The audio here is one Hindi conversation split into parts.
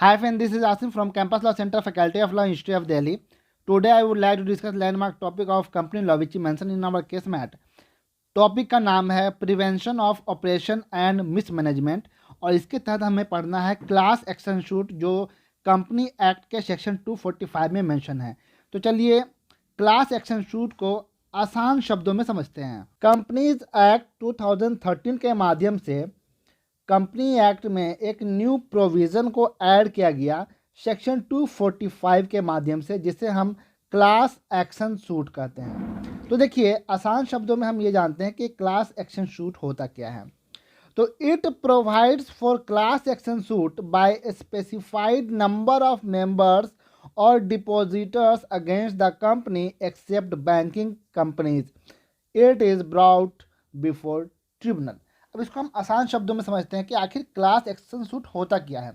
Hi friend, this is Asim from Campus Law Center, Faculty of Law, Institute of Delhi. Today I would like to discuss landmark topic of company law which is mentioned in our case mat. Topic का नाम है prevention of operation and mismanagement और इसके तहत हमें पढ़ना है क्लास एक्शन सूट जो कंपनी एक्ट के सेक्शन 245 में मेंशन है। तो चलिए क्लास एक्शन सूट को आसान शब्दों में समझते हैं। कंपनीज एक्ट 2013 के माध्यम से कंपनी एक्ट में एक न्यू प्रोविज़न को ऐड किया गया सेक्शन 245 के माध्यम से, जिसे हम क्लास एक्शन सूट कहते हैं। तो देखिए आसान शब्दों में हम ये जानते हैं कि क्लास एक्शन सूट होता क्या है। तो it provides for class action suit by specified number of members और depositors against the company except banking companies. It is brought before tribunal. अब इसको हम आसान शब्दों में समझते हैं कि आखिर क्लास एक्शन सूट होता क्या है।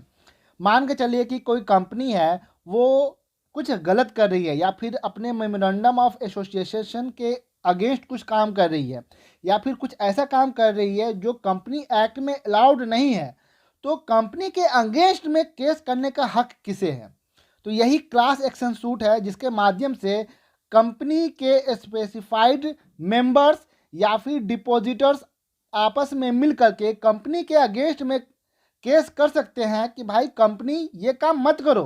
मान के चलिए कि कोई कंपनी है, वो कुछ गलत कर रही है या फिर अपने मेमोरेंडम ऑफ एसोसिएशन के अगेंस्ट कुछ काम कर रही है या फिर कुछ ऐसा काम कर रही है जो कंपनी एक्ट में अलाउड नहीं है, तो कंपनी के अगेंस्ट में केस करने का हक किसे है? तो यही क्लास एक्शन सूट है जिसके माध्यम से कंपनी के स्पेसिफाइड मेंबर्स या फिर डिपॉजिटर्स आपस में मिल करके कंपनी के अगेंस्ट में केस कर सकते हैं कि भाई कंपनी ये काम मत करो,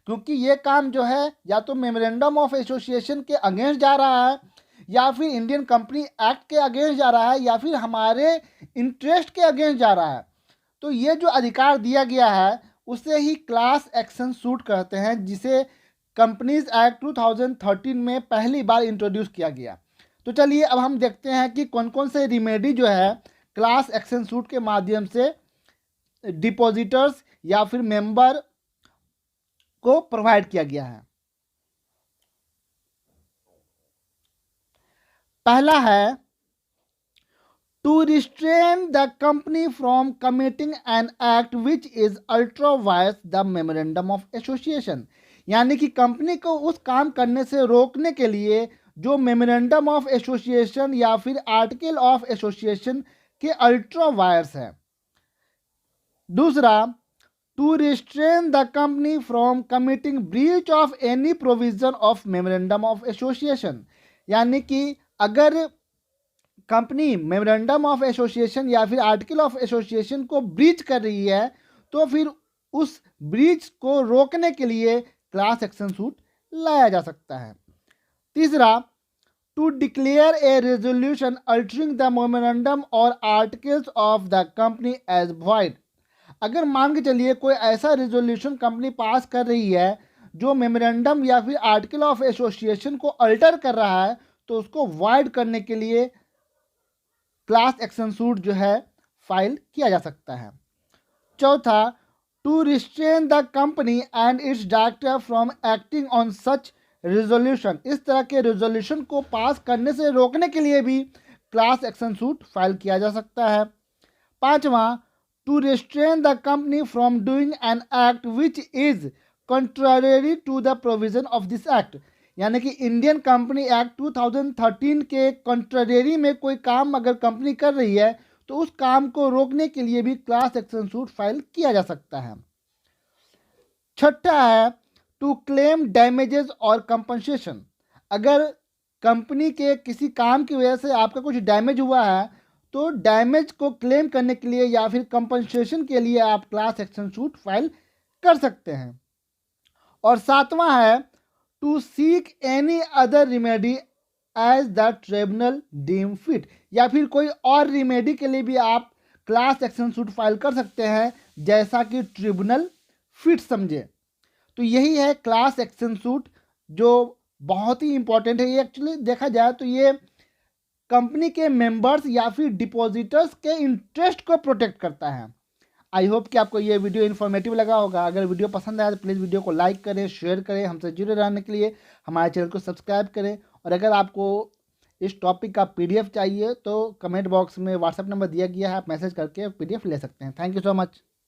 क्योंकि ये काम जो है या तो मेमोरेंडम ऑफ एसोसिएशन के अगेंस्ट जा रहा है या फिर इंडियन कंपनी एक्ट के अगेंस्ट जा रहा है या फिर हमारे इंटरेस्ट के अगेंस्ट जा रहा है। तो ये जो अधिकार दिया गया है उसे ही क्लास एक्शन सूट कहते हैं, जिसे कंपनीज एक्ट 2013 में पहली बार इंट्रोड्यूस किया गया। तो चलिए अब हम देखते हैं कि कौन कौन से रिमेडी जो है क्लास एक्शन सूट के माध्यम से डिपॉजिटर्स या फिर मेंबर को प्रोवाइड किया गया है। पहला है to restrain the company from committing an act which is ultra vires the memorandum of association, यानी कि कंपनी को उस काम करने से रोकने के लिए जो मेमोरेंडम ऑफ एसोसिएशन या फिर आर्टिकल ऑफ एसोसिएशन के अल्ट्रा वायर्स है। दूसरा, to restrain the company from committing breach of any provision of memorandum of association, यानी कि अगर कंपनी मेमोरेंडम ऑफ एसोसिएशन या फिर आर्टिकल ऑफ एसोसिएशन को ब्रीच कर रही है तो फिर उस ब्रीच को रोकने के लिए क्लास एक्शन सूट लाया जा सकता है। तीसरा, to declare a resolution altering the memorandum और articles of the company as void. अगर मान के चलिए कोई ऐसा रेजोल्यूशन कंपनी पास कर रही है जो मेमोरेंडम या फिर आर्टिकल ऑफ एसोसिएशन को अल्टर कर रहा है, तो उसको वॉइड करने के लिए क्लास एक्शन सूट जो है फाइल किया जा सकता है। चौथा, to restrain the company and its director from acting on such resolution, इस तरह के रेजोल्यूशन को पास करने से रोकने के लिए भी क्लास एक्शन सूट फाइल किया जा सकता है। पांचवा, to restrain the company from doing an act which is contrary to the provision of this act, यानी कि इंडियन कंपनी एक्ट 2013 के कंट्रारी में कोई काम अगर कंपनी कर रही है तो उस काम को रोकने के लिए भी क्लास एक्शन सूट फाइल किया जा सकता है। छठा है टू क्लेम डैमेजेस और कंपनसेशन, अगर कंपनी के किसी काम की वजह से आपका कुछ डैमेज हुआ है तो डैमेज को क्लेम करने के लिए या फिर कंपनसेशन के लिए आप क्लास एक्शन सूट फाइल कर सकते हैं। और सातवां है to seek any other remedy as the tribunal deem fit, या फिर कोई और रिमेडी के लिए भी आप क्लास एक्शन सूट फाइल कर सकते हैं जैसा कि ट्रिब्यूनल फिट समझे। तो यही है क्लास एक्शन सूट जो बहुत ही इंपॉर्टेंट है। ये एक्चुअली देखा जाए तो ये कंपनी के मेंबर्स या फिर डिपॉजिटर्स के इंटरेस्ट को प्रोटेक्ट करता है। आई होप कि आपको ये वीडियो इन्फॉर्मेटिव लगा होगा। अगर वीडियो पसंद आया तो प्लीज़ वीडियो को लाइक करें, शेयर करें, हमसे जुड़े रहने के लिए हमारे चैनल को सब्सक्राइब करें। और अगर आपको इस टॉपिक का PDF चाहिए तो कमेंट बॉक्स में व्हाट्सएप नंबर दिया गया है, आप मैसेज करके PDF ले सकते हैं। Thank you so much.